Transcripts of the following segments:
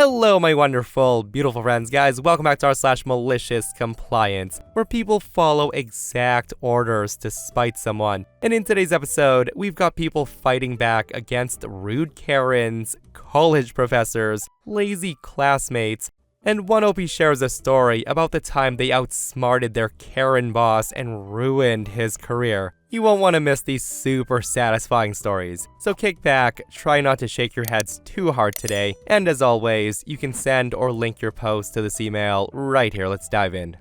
Hello, my wonderful, beautiful friends, guys. Welcome back to r/MaliciousCompliance, where people follow exact orders to spite someone. And in today's episode, we've got people fighting back against rude Karens, college professors, lazy classmates, and one OP shares a story about the time they outsmarted their Karen boss and ruined his career. You won't want to miss these super satisfying stories. So kick back, try not to shake your heads too hard today, and as always, you can send or link your post to this email right here. Let's dive in.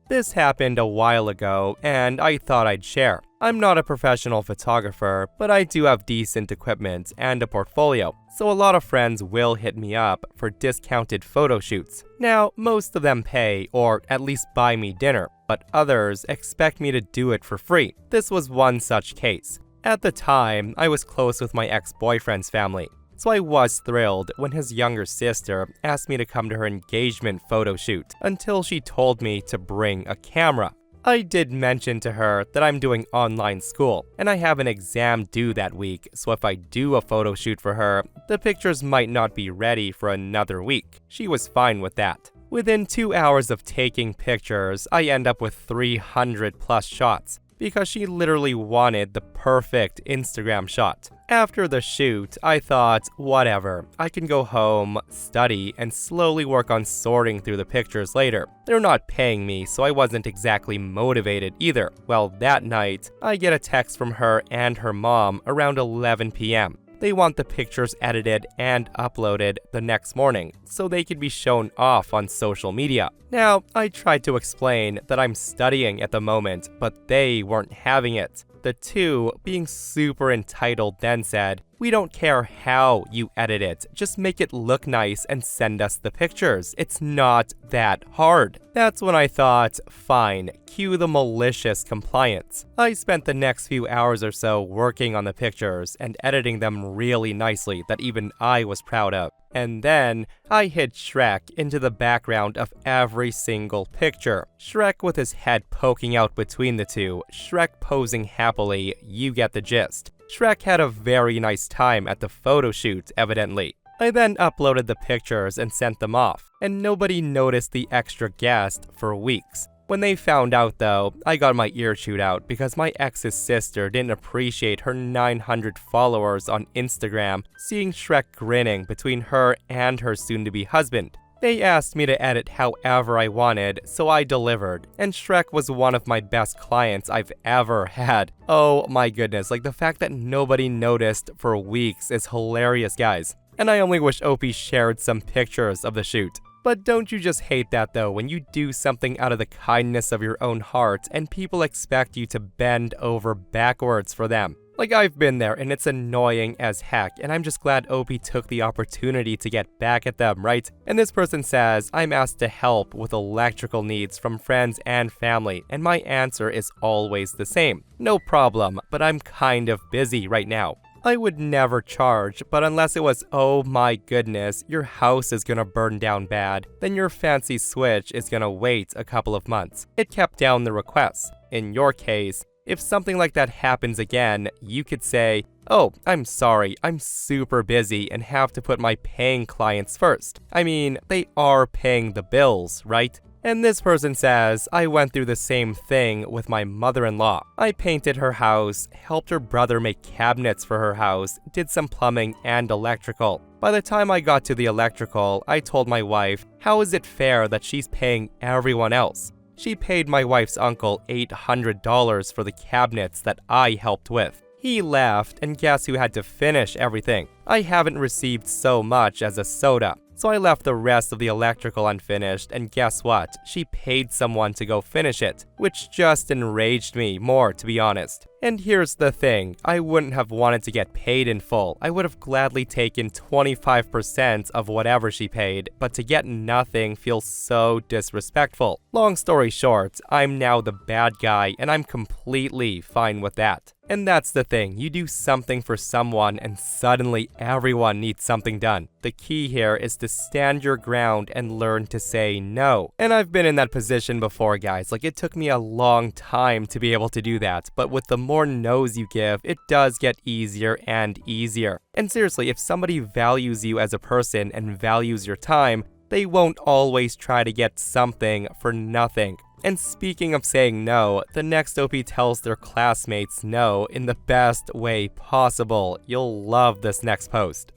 This happened a while ago, and I thought I'd share. I'm not a professional photographer, but I do have decent equipment and a portfolio, so a lot of friends will hit me up for discounted photo shoots. Now, most of them pay, or at least buy me dinner, but others expect me to do it for free. This was one such case. At the time, I was close with my ex-boyfriend's family, so I was thrilled when his younger sister asked me to come to her engagement photo shoot, until she told me to bring a camera. I did mention to her that I'm doing online school, and I have an exam due that week, so if I do a photo shoot for her, the pictures might not be ready for another week. She was fine with that. Within 2 hours of taking pictures, I end up with 300 plus shots, because she literally wanted the perfect Instagram shot. After the shoot, I thought, whatever, I can go home, study, and slowly work on sorting through the pictures later. They're not paying me, so I wasn't exactly motivated either. Well, that night, I get a text from her and her mom around 11 p.m. They want the pictures edited and uploaded the next morning, so they could be shown off on social media. Now, I tried to explain that I'm studying at the moment, but they weren't having it. The two, being super entitled, then said, "We don't care how you edit it, just make it look nice and send us the pictures. It's not that hard." That's when I thought, fine, cue the malicious compliance. I spent the next few hours or so working on the pictures and editing them really nicely that even I was proud of. And then, I hid Shrek into the background of every single picture. Shrek with his head poking out between the two, Shrek posing happily, you get the gist. Shrek had a very nice time at the photo shoot, evidently. I then uploaded the pictures and sent them off, and nobody noticed the extra guest for weeks. When they found out though, I got my ear chewed out because my ex's sister didn't appreciate her 900 followers on Instagram seeing Shrek grinning between her and her soon-to-be husband. They asked me to edit however I wanted, so I delivered, and Shrek was one of my best clients I've ever had. Oh my goodness, like the fact that nobody noticed for weeks is hilarious, guys. And I only wish Opie shared some pictures of the shoot. But don't you just hate that though, when you do something out of the kindness of your own heart and people expect you to bend over backwards for them? Like, I've been there and it's annoying as heck, and I'm just glad Opie took the opportunity to get back at them, right? And this person says, I'm asked to help with electrical needs from friends and family, and my answer is always the same. No problem, but I'm kind of busy right now. I would never charge, but unless it was, oh my goodness, your house is gonna burn down bad, then your fancy switch is gonna wait a couple of months. It kept down the requests. In your case, if something like that happens again, you could say, oh, I'm sorry, I'm super busy and have to put my paying clients first. I mean, they are paying the bills, right? And this person says, I went through the same thing with my mother-in-law. I painted her house, helped her brother make cabinets for her house, did some plumbing and electrical. By the time I got to the electrical, I told my wife, how is it fair that she's paying everyone else? She paid my wife's uncle $800 for the cabinets that I helped with. He left, and guess who had to finish everything? I haven't received so much as a soda. So I left the rest of the electrical unfinished, and guess what? She paid someone to go finish it, which just enraged me more, to be honest. And here's the thing, I wouldn't have wanted to get paid in full. I would have gladly taken 25% of whatever she paid, but to get nothing feels so disrespectful. Long story short, I'm now the bad guy, and I'm completely fine with that. And that's the thing, you do something for someone and suddenly everyone needs something done. The key here is to stand your ground and learn to say no. And I've been in that position before, guys. Like, it took me a long time to be able to do that, but with the more no's you give, it does get easier and easier. And seriously, if somebody values you as a person and values your time, they won't always try to get something for nothing. And speaking of saying no, the next OP tells their classmates no in the best way possible. You'll love this next post.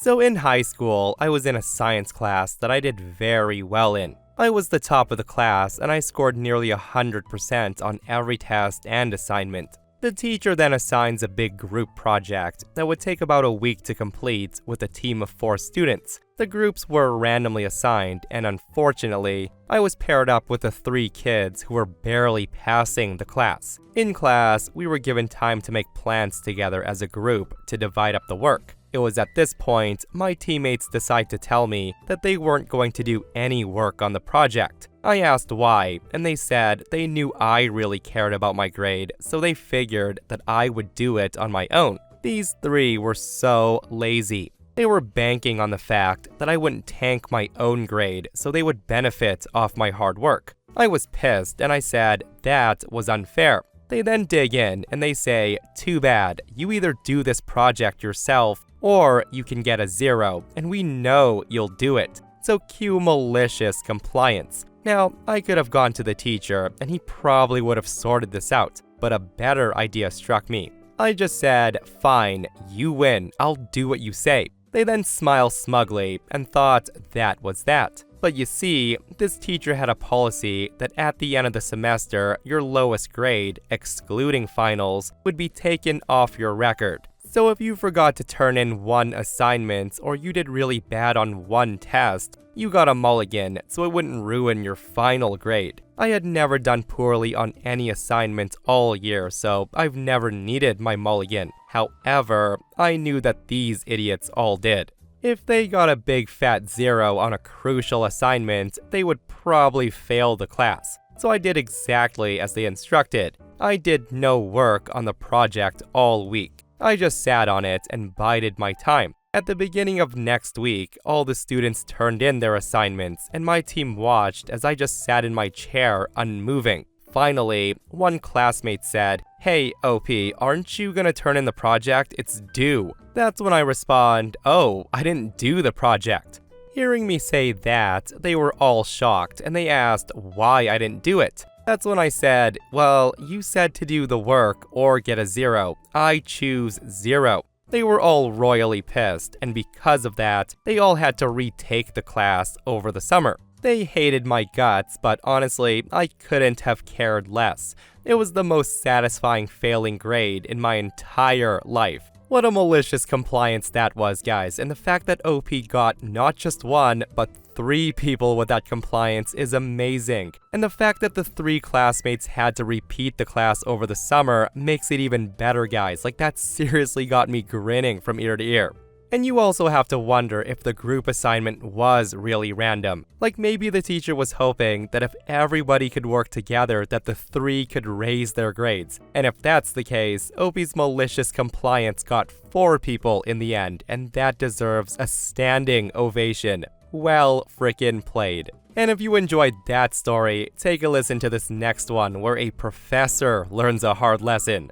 So in high school, I was in a science class that I did very well in. I was the top of the class and I scored nearly 100% on every test and assignment. The teacher then assigns a big group project that would take about a week to complete with a team of 4 students. The groups were randomly assigned, and unfortunately, I was paired up with the 3 kids who were barely passing the class. In class, we were given time to make plans together as a group to divide up the work. It was at this point, my teammates decided to tell me that they weren't going to do any work on the project. I asked why, and they said they knew I really cared about my grade, so they figured that I would do it on my own. These 3 were so lazy. They were banking on the fact that I wouldn't tank my own grade, so they would benefit off my hard work. I was pissed, and I said that was unfair. They then dig in, and they say, too bad, you either do this project yourself, or you can get a 0, and we know you'll do it. So cue malicious compliance. Now, I could have gone to the teacher, and he probably would have sorted this out, but a better idea struck me. I just said, fine, you win, I'll do what you say. They then smiled smugly and thought that was that. But you see, this teacher had a policy that at the end of the semester, your lowest grade, excluding finals, would be taken off your record. So if you forgot to turn in 1 assignment or you did really bad on 1 test, you got a mulligan so it wouldn't ruin your final grade. I had never done poorly on any assignment all year, so I've never needed my mulligan. However, I knew that these idiots all did. If they got a big fat 0 on a crucial assignment, they would probably fail the class. So I did exactly as they instructed. I did no work on the project all week. I just sat on it and bided my time. At the beginning of next week, all the students turned in their assignments, and my team watched as I just sat in my chair unmoving. Finally, one classmate said, "Hey, OP, aren't you gonna turn in the project? It's due." That's when I respond, "Oh, I didn't do the project." Hearing me say that, they were all shocked, and they asked why I didn't do it. That's when I said, "Well, you said to do the work or get a 0. I choose 0. They were all royally pissed, and because of that, they all had to retake the class over the summer. They hated my guts, but honestly, I couldn't have cared less. It was the most satisfying failing grade in my entire life. What a malicious compliance that was, guys, and the fact that OP got not just 1, but 3 people with that compliance is amazing. And the fact that the 3 classmates had to repeat the class over the summer makes it even better, guys. Like, that seriously got me grinning from ear to ear. And you also have to wonder if the group assignment was really random. Like, maybe the teacher was hoping that if everybody could work together, that the 3 could raise their grades. And if that's the case, OP's malicious compliance got 4 people in the end, and that deserves a standing ovation. Well frickin' played. And if you enjoyed that story, take a listen to this next one where a professor learns a hard lesson.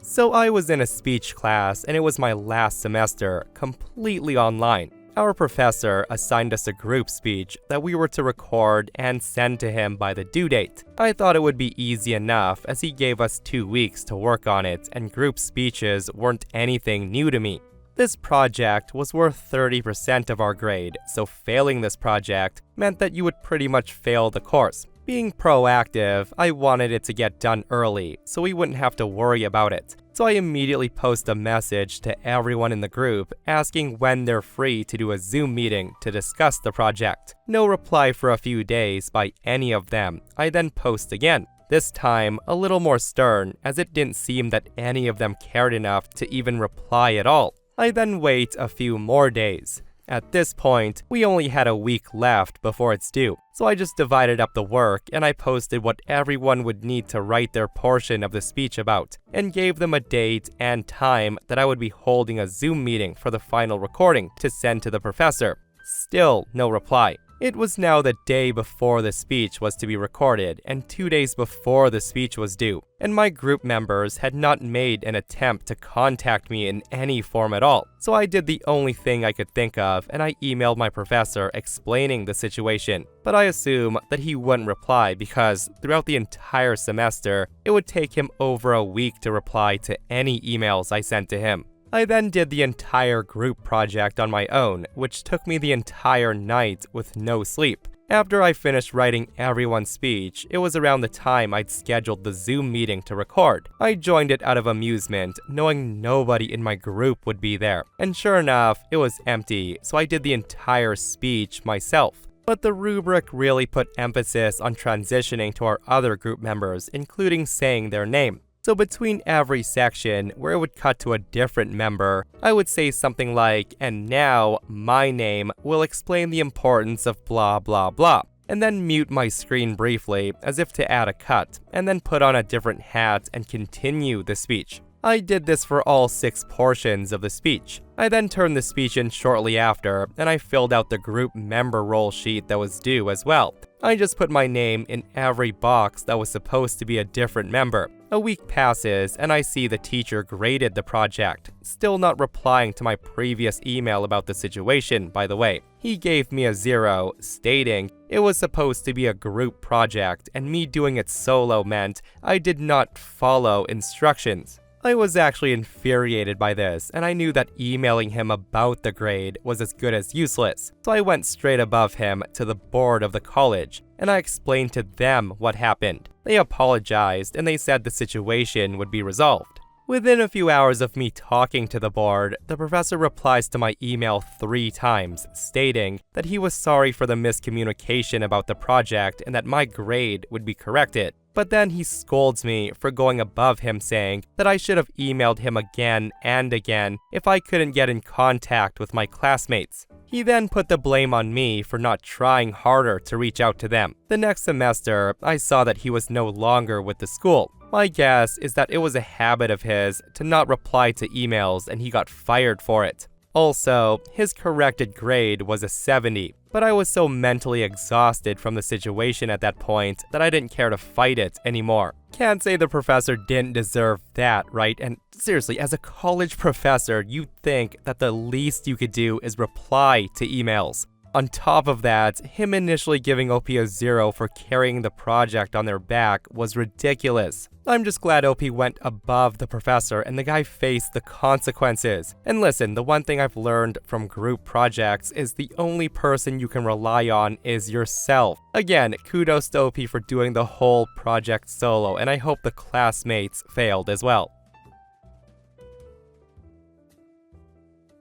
So I was in a speech class, and it was my last semester, completely online. Our professor assigned us a group speech that we were to record and send to him by the due date. I thought it would be easy enough as he gave us 2 weeks to work on it, and group speeches weren't anything new to me. This project was worth 30% of our grade, so failing this project meant that you would pretty much fail the course. Being proactive, I wanted it to get done early, so we wouldn't have to worry about it. So I immediately post a message to everyone in the group asking when they're free to do a Zoom meeting to discuss the project. No reply for a few days by any of them. I then post again. This time, a little more stern, as it didn't seem that any of them cared enough to even reply at all. I then wait a few more days. At this point, we only had a week left before it's due, so I just divided up the work and I posted what everyone would need to write their portion of the speech about, and gave them a date and time that I would be holding a Zoom meeting for the final recording to send to the professor. Still no reply. It was now the day before the speech was to be recorded and 2 days before the speech was due, and my group members had not made an attempt to contact me in any form at all. So I did the only thing I could think of, and I emailed my professor explaining the situation. But I assume that he wouldn't reply because throughout the entire semester, it would take him over a week to reply to any emails I sent to him. I then did the entire group project on my own, which took me the entire night with no sleep. After I finished writing everyone's speech, it was around the time I'd scheduled the Zoom meeting to record. I joined it out of amusement, knowing nobody in my group would be there. And sure enough, it was empty, so I did the entire speech myself. But the rubric really put emphasis on transitioning to our other group members, including saying their name. So between every section, where it would cut to a different member, I would say something like, "And now, my name will explain the importance of blah blah blah," and then mute my screen briefly as if to add a cut, and then put on a different hat and continue the speech. I did this for all 6 portions of the speech. I then turned the speech in shortly after, and I filled out the group member roll sheet that was due as well. I just put my name in every box that was supposed to be a different member. A week passes, and I see the teacher graded the project, still not replying to my previous email about the situation, by the way. He gave me a 0, stating it was supposed to be a group project, and me doing it solo meant I did not follow instructions. I was actually infuriated by this, and I knew that emailing him about the grade was as good as useless, so I went straight above him to the board of the college, and I explained to them what happened. They apologized, and they said the situation would be resolved. Within a few hours of me talking to the board, the professor replies to my email 3 times, stating that he was sorry for the miscommunication about the project and that my grade would be corrected. But then he scolds me for going above him, saying that I should have emailed him again and again if I couldn't get in contact with my classmates. He then put the blame on me for not trying harder to reach out to them. The next semester, I saw that he was no longer with the school. My guess is that it was a habit of his to not reply to emails and he got fired for it. Also, his corrected grade was a 70, but I was so mentally exhausted from the situation at that point that I didn't care to fight it anymore. Can't say the professor didn't deserve that, right? And seriously, as a college professor, you'd think that the least you could do is reply to emails. On top of that, him initially giving OP a 0 for carrying the project on their back was ridiculous. I'm just glad OP went above the professor and the guy faced the consequences. And listen, the one thing I've learned from group projects is the only person you can rely on is yourself. Again, kudos to OP for doing the whole project solo, and I hope the classmates failed as well.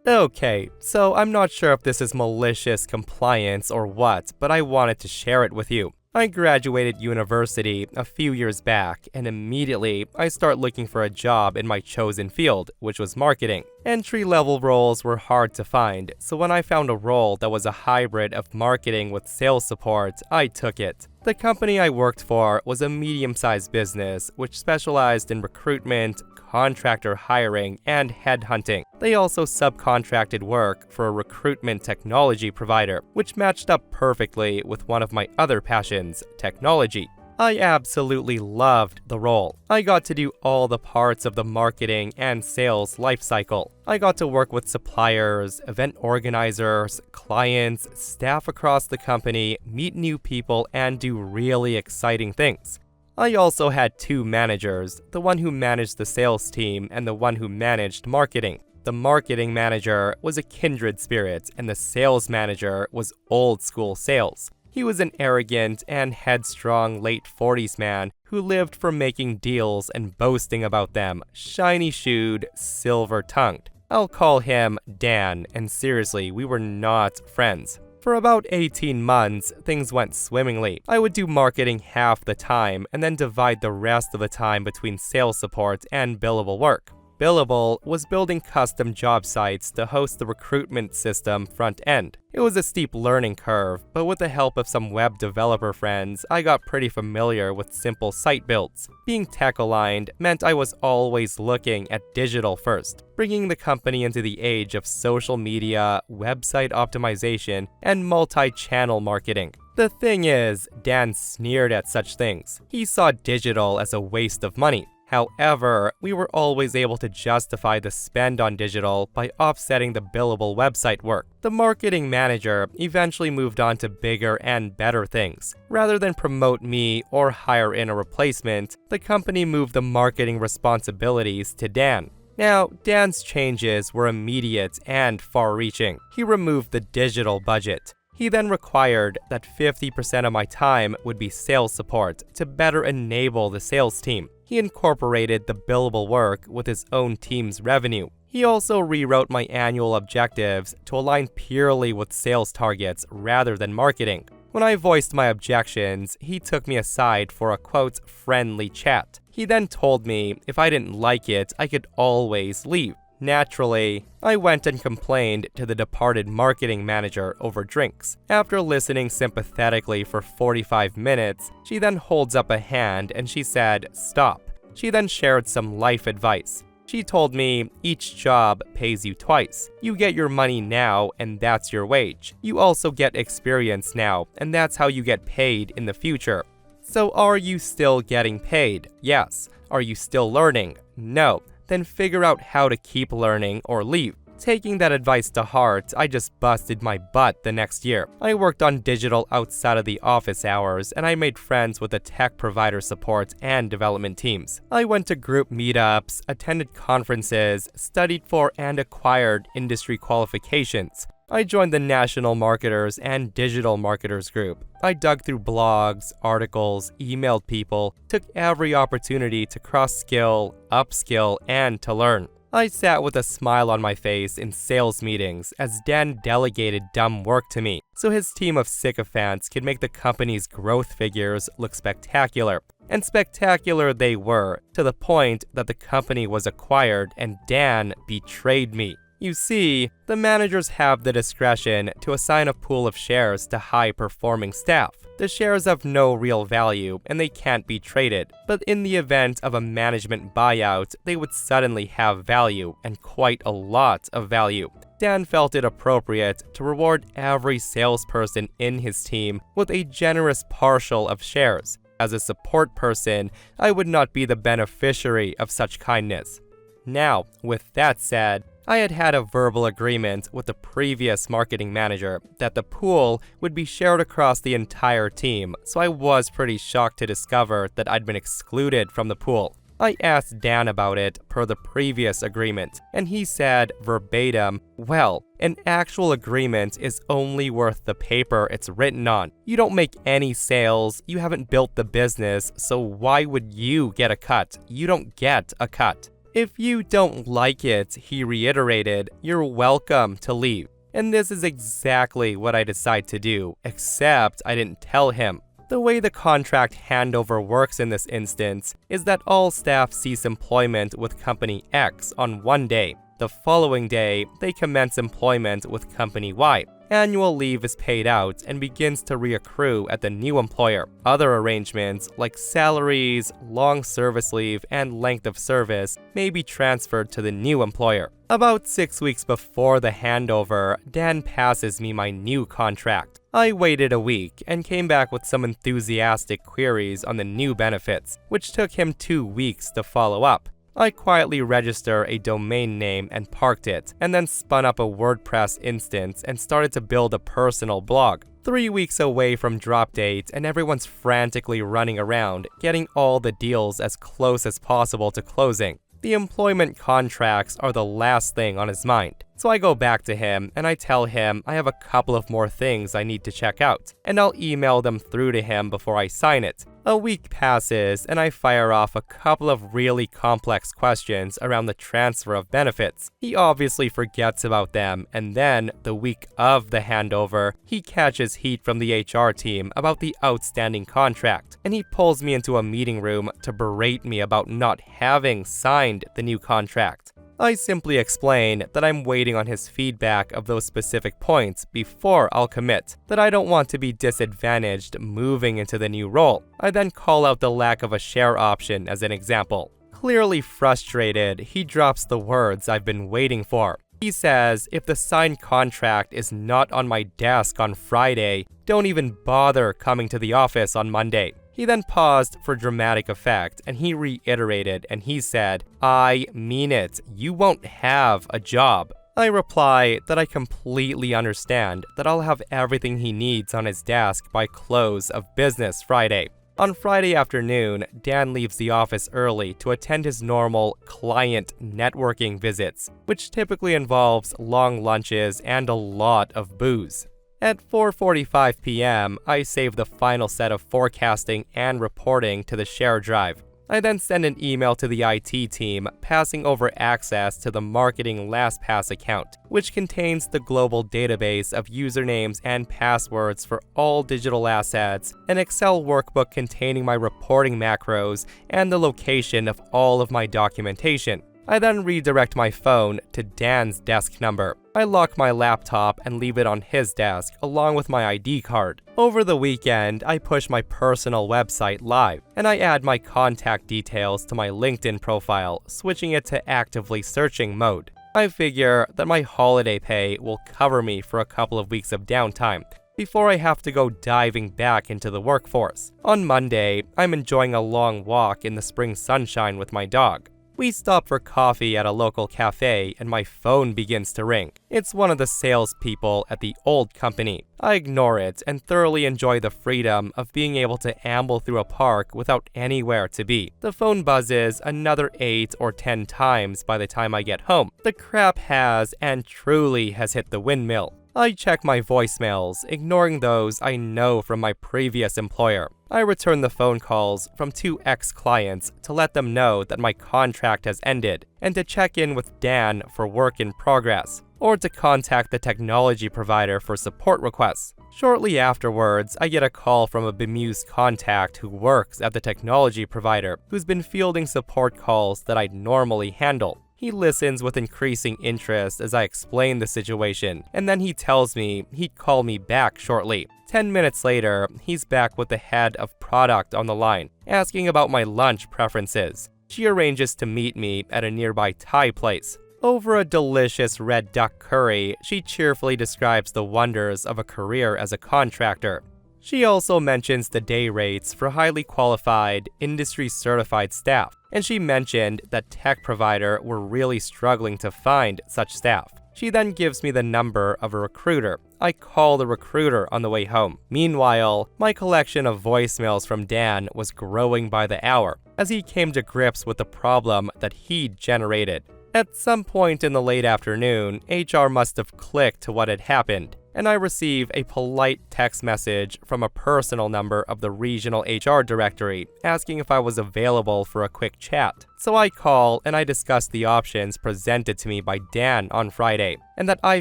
Okay, so I'm not sure if this is malicious compliance or what, but I wanted to share it with you. I graduated university a few years back, and immediately I start looking for a job in my chosen field, which was marketing. Entry-level roles were hard to find, so when I found a role that was a hybrid of marketing with sales support, I took it. The company I worked for was a medium-sized business which specialized in recruitment, contractor hiring, and headhunting. They also subcontracted work for a recruitment technology provider, which matched up perfectly with one of my other passions, technology. I absolutely loved the role. I got to do all the parts of the marketing and sales lifecycle. I got to work with suppliers, event organizers, clients, staff across the company, meet new people, and do really exciting things. I also had 2 managers, the one who managed the sales team and the one who managed marketing. The marketing manager was a kindred spirit, and the sales manager was old school sales. He was an arrogant and headstrong late 40s man who lived for making deals and boasting about them, shiny-shoed, silver-tongued. I'll call him Dan, and seriously, we were not friends. For about 18 months, things went swimmingly. I would do marketing half the time and then divide the rest of the time between sales support and billable work. Billable was building custom job sites to host the recruitment system front end. It was a steep learning curve, but with the help of some web developer friends, I got pretty familiar with simple site builds. Being tech-aligned meant I was always looking at digital first, bringing the company into the age of social media, website optimization, and multi-channel marketing. The thing is, Dan sneered at such things. He saw digital as a waste of money. However, we were always able to justify the spend on digital by offsetting the billable website work. The marketing manager eventually moved on to bigger and better things. Rather than promote me or hire in a replacement, the company moved the marketing responsibilities to Dan. Now, Dan's changes were immediate and far-reaching. He removed the digital budget. He then required that 50% of my time would be sales support to better enable the sales team. He incorporated the billable work with his own team's revenue. He also rewrote my annual objectives to align purely with sales targets rather than marketing. When I voiced my objections, he took me aside for a quote, friendly chat. He then told me if I didn't like it, I could always leave. Naturally, I went and complained to the departed marketing manager over drinks. After listening sympathetically for 45 minutes, she then holds up a hand and she said, "Stop." She then shared some life advice. She told me, each job pays you twice. You get your money now, and that's your wage. You also get experience now, and that's how you get paid in the future. So are you still getting paid? Yes. Are you still learning? No. Then figure out how to keep learning or leave. Taking that advice to heart, I just busted my butt the next year. I worked on digital outside of the office hours, and I made friends with the tech provider support and development teams. I went to group meetups, attended conferences, studied for and acquired industry qualifications. I joined the National Marketers and Digital Marketers group. I dug through blogs, articles, emailed people, took every opportunity to cross-skill, upskill, and to learn. I sat with a smile on my face in sales meetings as Dan delegated dumb work to me, so his team of sycophants could make the company's growth figures look spectacular. And spectacular they were, to the point that the company was acquired and Dan betrayed me. You see, the managers have the discretion to assign a pool of shares to high-performing staff. The shares have no real value and they can't be traded, but in the event of a management buyout, they would suddenly have value, and quite a lot of value. Dan felt it appropriate to reward every salesperson in his team with a generous partial of shares. As a support person, I would not be the beneficiary of such kindness. Now, with that said, I had had a verbal agreement with the previous marketing manager that the pool would be shared across the entire team, so I was pretty shocked to discover that I'd been excluded from the pool. I asked Dan about it per the previous agreement, and he said verbatim, "Well, an actual agreement is only worth the paper it's written on. You don't make any sales, you haven't built the business, so why would you get a cut? You don't get a cut." If you don't like it, he reiterated, you're welcome to leave. And this is exactly what I decide to do, except I didn't tell him. The way the contract handover works in this instance is that all staff cease employment with Company X on one day. The following day, they commence employment with Company Y. Annual leave is paid out and begins to reaccrue at the new employer. Other arrangements, like salaries, long service leave, and length of service, may be transferred to the new employer. About 6 weeks before the handover, Dan passes me my new contract. I waited a week and came back with some enthusiastic queries on the new benefits, which took him 2 weeks to follow up. I quietly registered a domain name and parked it, and then spun up a WordPress instance and started to build a personal blog. 3 weeks away from drop date, and everyone's frantically running around, getting all the deals as close as possible to closing. The employment contracts are the last thing on his mind. So I go back to him and I tell him I have a couple of more things I need to check out, and I'll email them through to him before I sign it. A week passes and I fire off a couple of really complex questions around the transfer of benefits. He obviously forgets about them, and then, the week of the handover, he catches heat from the HR team about the outstanding contract, and he pulls me into a meeting room to berate me about not having signed the new contract. I simply explain that I'm waiting on his feedback of those specific points before I'll commit, that I don't want to be disadvantaged moving into the new role. I then call out the lack of a share option as an example. Clearly frustrated, he drops the words I've been waiting for. He says if the signed contract is not on my desk on Friday, don't even bother coming to the office on Monday. He then paused for dramatic effect, and he reiterated, and he said, "I mean it, you won't have a job." I reply that I completely understand that I'll have everything he needs on his desk by close of business Friday. On Friday afternoon, Dan leaves the office early to attend his normal client networking visits, which typically involves long lunches and a lot of booze. At 4:45 p.m., I save the final set of forecasting and reporting to the share drive. I then send an email to the IT team passing over access to the marketing LastPass account, which contains the global database of usernames and passwords for all digital assets, an Excel workbook containing my reporting macros, and the location of all of my documentation. I then redirect my phone to Dan's desk number. I lock my laptop and leave it on his desk along with my ID card. Over the weekend, I push my personal website live, and I add my contact details to my LinkedIn profile, switching it to actively searching mode. I figure that my holiday pay will cover me for a couple of weeks of downtime before I have to go diving back into the workforce. On Monday, I'm enjoying a long walk in the spring sunshine with my dog. We stop for coffee at a local cafe and my phone begins to ring. It's one of the salespeople at the old company. I ignore it and thoroughly enjoy the freedom of being able to amble through a park without anywhere to be. The phone buzzes another 8 or 10 times by the time I get home. The crap has and truly has hit the windmill. I check my voicemails, ignoring those I know from my previous employer. I return the phone calls from 2 ex-clients to let them know that my contract has ended, and to check in with Dan for work in progress, or to contact the technology provider for support requests. Shortly afterwards, I get a call from a bemused contact who works at the technology provider, who's been fielding support calls that I'd normally handle. He listens with increasing interest as I explain the situation, and then he tells me he'd call me back shortly. 10 minutes later, he's back with the head of product on the line, asking about my lunch preferences. She arranges to meet me at a nearby Thai place. Over a delicious red duck curry, she cheerfully describes the wonders of a career as a contractor. She also mentions the day rates for highly qualified, industry-certified staff, and she mentioned that tech provider were really struggling to find such staff. She then gives me the number of a recruiter. I call the recruiter on the way home. Meanwhile, my collection of voicemails from Dan was growing by the hour, as he came to grips with the problem that he'd generated. At some point in the late afternoon, HR must have clicked to what had happened, and I receive a polite text message from a personal number of the regional HR directory asking if I was available for a quick chat. So I call and I discuss the options presented to me by Dan on Friday, and that I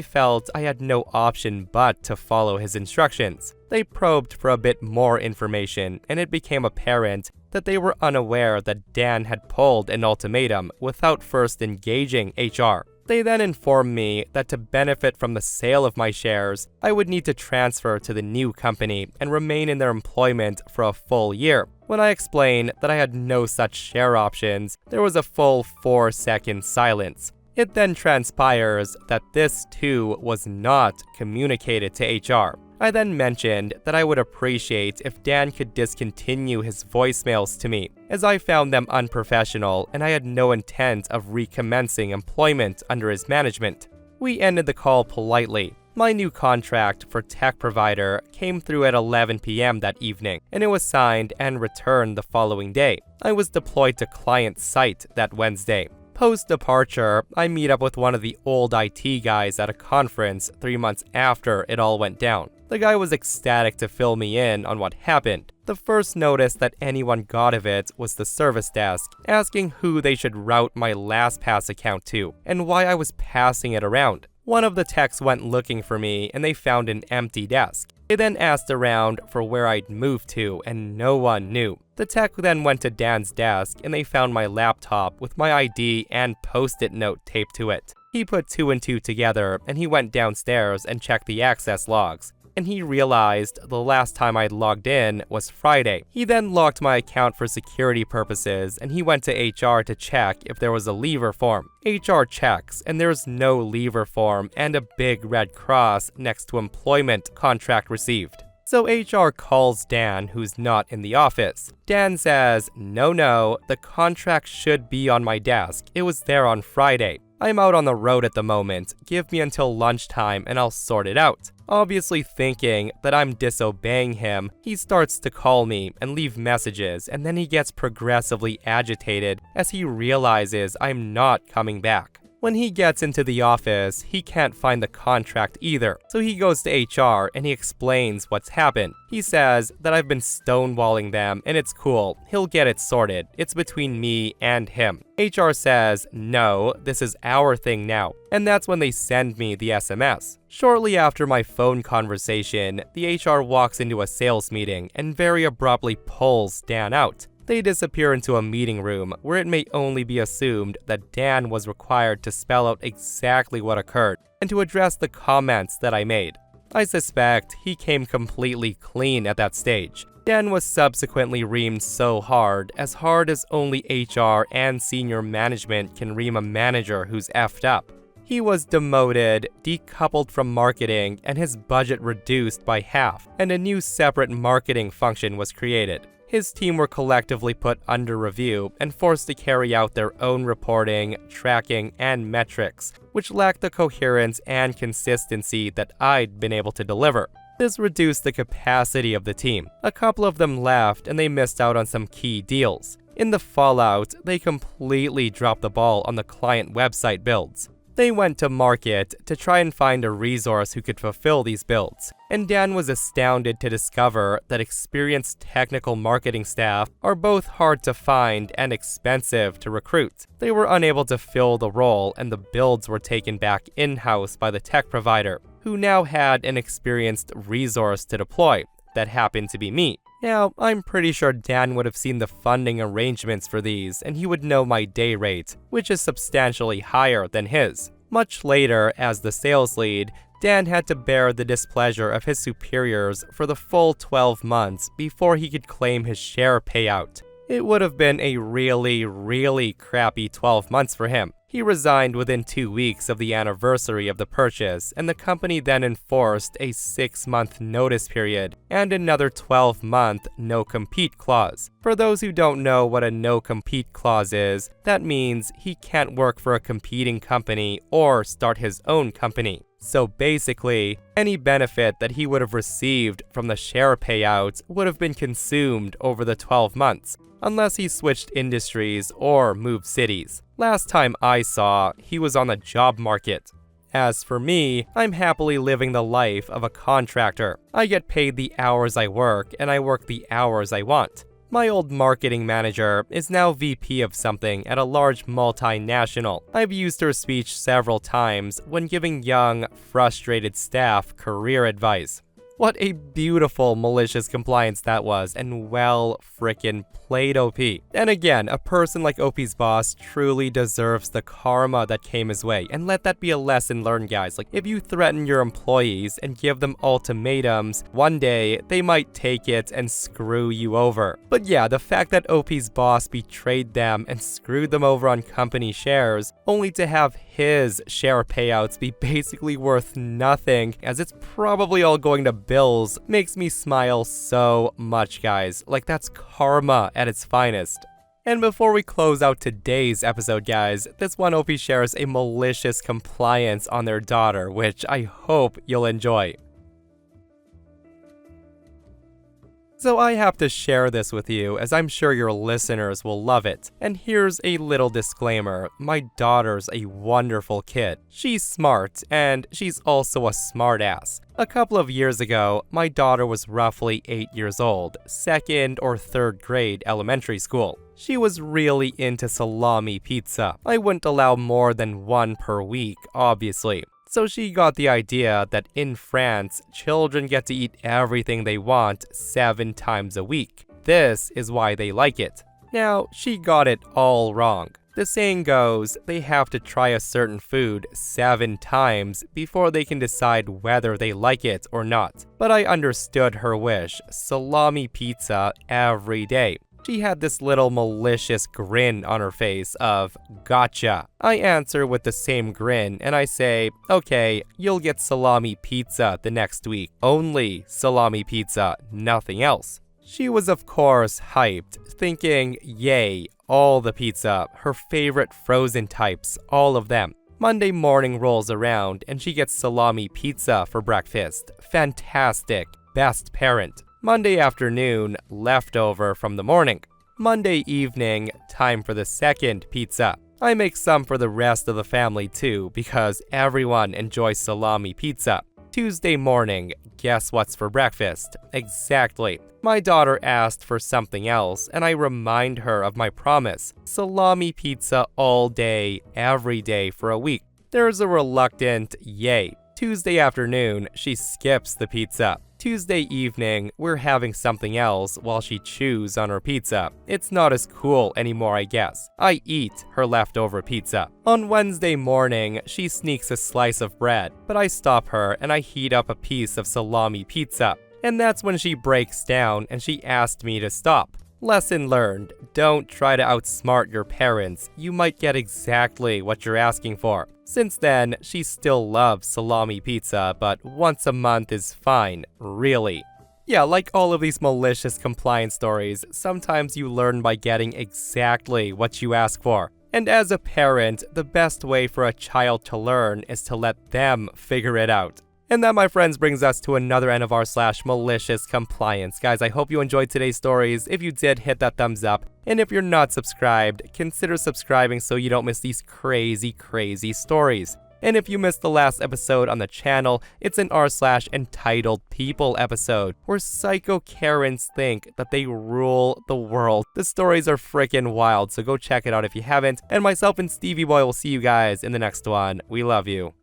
felt I had no option but to follow his instructions. They probed for a bit more information, and it became apparent that they were unaware that Dan had pulled an ultimatum without first engaging HR. They then informed me that to benefit from the sale of my shares, I would need to transfer to the new company and remain in their employment for a full year. When I explained that I had no such share options, there was a full 4-second silence. It then transpires that this too was not communicated to HR. I then mentioned that I would appreciate if Dan could discontinue his voicemails to me, as I found them unprofessional and I had no intent of recommencing employment under his management. We ended the call politely. My new contract for tech provider came through at 11 p.m. that evening, and it was signed and returned the following day. I was deployed to client site that Wednesday. Post-departure, I meet up with one of the old IT guys at a conference 3 months after it all went down. The guy was ecstatic to fill me in on what happened. The first notice that anyone got of it was the service desk, asking who they should route my LastPass account to, and why I was passing it around. One of the techs went looking for me, and they found an empty desk. They then asked around for where I'd moved to, and no one knew. The tech then went to Dan's desk, and they found my laptop with my ID and post-it note taped to it. He put 2 and 2 together, and he went downstairs and checked the access logs. And he realized the last time I'd logged in was Friday. He then locked my account for security purposes, and he went to HR to check if there was a leaver form. HR checks, and there's no leaver form and a big red cross next to employment contract received. So HR calls Dan, who's not in the office. Dan says, no, the contract should be on my desk. It was there on Friday. I'm out on the road at the moment. Give me until lunchtime and I'll sort it out. Obviously thinking that I'm disobeying him, he starts to call me and leave messages, and then he gets progressively agitated as he realizes I'm not coming back. When he gets into the office, he can't find the contract either, so he goes to HR and he explains what's happened. He says that I've been stonewalling them and it's cool, he'll get it sorted, it's between me and him. HR says, no, this is our thing now, and that's when they send me the SMS. Shortly after my phone conversation, the HR walks into a sales meeting and very abruptly pulls Dan out. They disappear into a meeting room where it may only be assumed that Dan was required to spell out exactly what occurred and to address the comments that I made. I suspect he came completely clean at that stage. Dan was subsequently reamed so hard as only HR and senior management can ream a manager who's effed up. He was demoted, decoupled from marketing, and his budget reduced by half, and a new separate marketing function was created. His team were collectively put under review and forced to carry out their own reporting, tracking, and metrics, which lacked the coherence and consistency that I'd been able to deliver. This reduced the capacity of the team. A couple of them left and they missed out on some key deals. In the fallout, they completely dropped the ball on the client website builds. They went to market to try and find a resource who could fulfill these builds, and Dan was astounded to discover that experienced technical marketing staff are both hard to find and expensive to recruit. They were unable to fill the role, and the builds were taken back in-house by the tech provider, who now had an experienced resource to deploy. That happened to be me. Now, I'm pretty sure Dan would have seen the funding arrangements for these, and he would know my day rate, which is substantially higher than his. Much later, as the sales lead, Dan had to bear the displeasure of his superiors for the full 12 months before he could claim his share payout. It would have been a really crappy 12 months for him. He resigned within 2 weeks of the anniversary of the purchase, and the company then enforced a 6-month notice period and another 12-month no-compete clause. For those who don't know what a no-compete clause is, that means he can't work for a competing company or start his own company. So basically, any benefit that he would have received from the share payouts would have been consumed over the 12 months, unless he switched industries or moved cities. Last time I saw, he was on the job market. As for me, I'm happily living the life of a contractor. I get paid the hours I work, and I work the hours I want. My old marketing manager is now VP of something at a large multinational. I've used her speech several times when giving young, frustrated staff career advice. What a beautiful malicious compliance that was, and well frickin' played, OP. And again, a person like OP's boss truly deserves the karma that came his way, and let that be a lesson learned, guys. Like, if you threaten your employees and give them ultimatums, one day they might take it and screw you over. But yeah, the fact that OP's boss betrayed them and screwed them over on company shares, only to have his share payouts be basically worth nothing, as it's probably all going to bills, makes me smile so much, guys. Like, that's karma at its finest. And before we close out today's episode, guys, this one OP shares a malicious compliance on their daughter, which I hope you'll enjoy. So I have to share this with you, as I'm sure your listeners will love it. And here's a little disclaimer: my daughter's a wonderful kid. She's smart, and she's also a smartass. A couple of years ago, my daughter was roughly 8 years old, 2nd or 3rd grade elementary school. She was really into salami pizza. I wouldn't allow more than one per week, obviously. So she got the idea that in France, children get to eat everything they want 7 times a week. This is why they like it. Now, she got it all wrong. The saying goes, they have to try a certain food 7 times before they can decide whether they like it or not. But I understood her wish: salami pizza every day. She had this little malicious grin on her face of, gotcha. I answer with the same grin and I say, okay, you'll get salami pizza the next week. Only salami pizza, nothing else. She was of course hyped, thinking, yay, all the pizza, her favorite frozen types, all of them. Monday morning rolls around and she gets salami pizza for breakfast. Fantastic. Best parent. Monday afternoon, leftover from the morning. Monday evening, time for the second pizza. I make some for the rest of the family too, because everyone enjoys salami pizza. Tuesday morning, guess what's for breakfast? Exactly. My daughter asked for something else, and I remind her of my promise: salami pizza all day, every day for a week. There's a reluctant yay. Tuesday afternoon, she skips the pizza. Tuesday evening, we're having something else while she chews on her pizza. It's not as cool anymore, I guess. I eat her leftover pizza. On Wednesday morning, she sneaks a slice of bread, but I stop her and I heat up a piece of salami pizza. And that's when she breaks down and she asked me to stop. Lesson learned: don't try to outsmart your parents. You might get exactly what you're asking for. Since then, she still loves salami pizza, but once a month is fine, really. Yeah, like all of these malicious compliance stories, sometimes you learn by getting exactly what you ask for. And as a parent, the best way for a child to learn is to let them figure it out. And that, my friends, brings us to another end of r/malicious compliance. Guys, I hope you enjoyed today's stories. If you did, hit that thumbs up. And if you're not subscribed, consider subscribing so you don't miss these crazy stories. And if you missed the last episode on the channel, it's an r/entitledpeople episode, where psycho Karens think that they rule the world. The stories are freaking wild, so go check it out if you haven't. And myself and Stevie Boy will see you guys in the next one. We love you.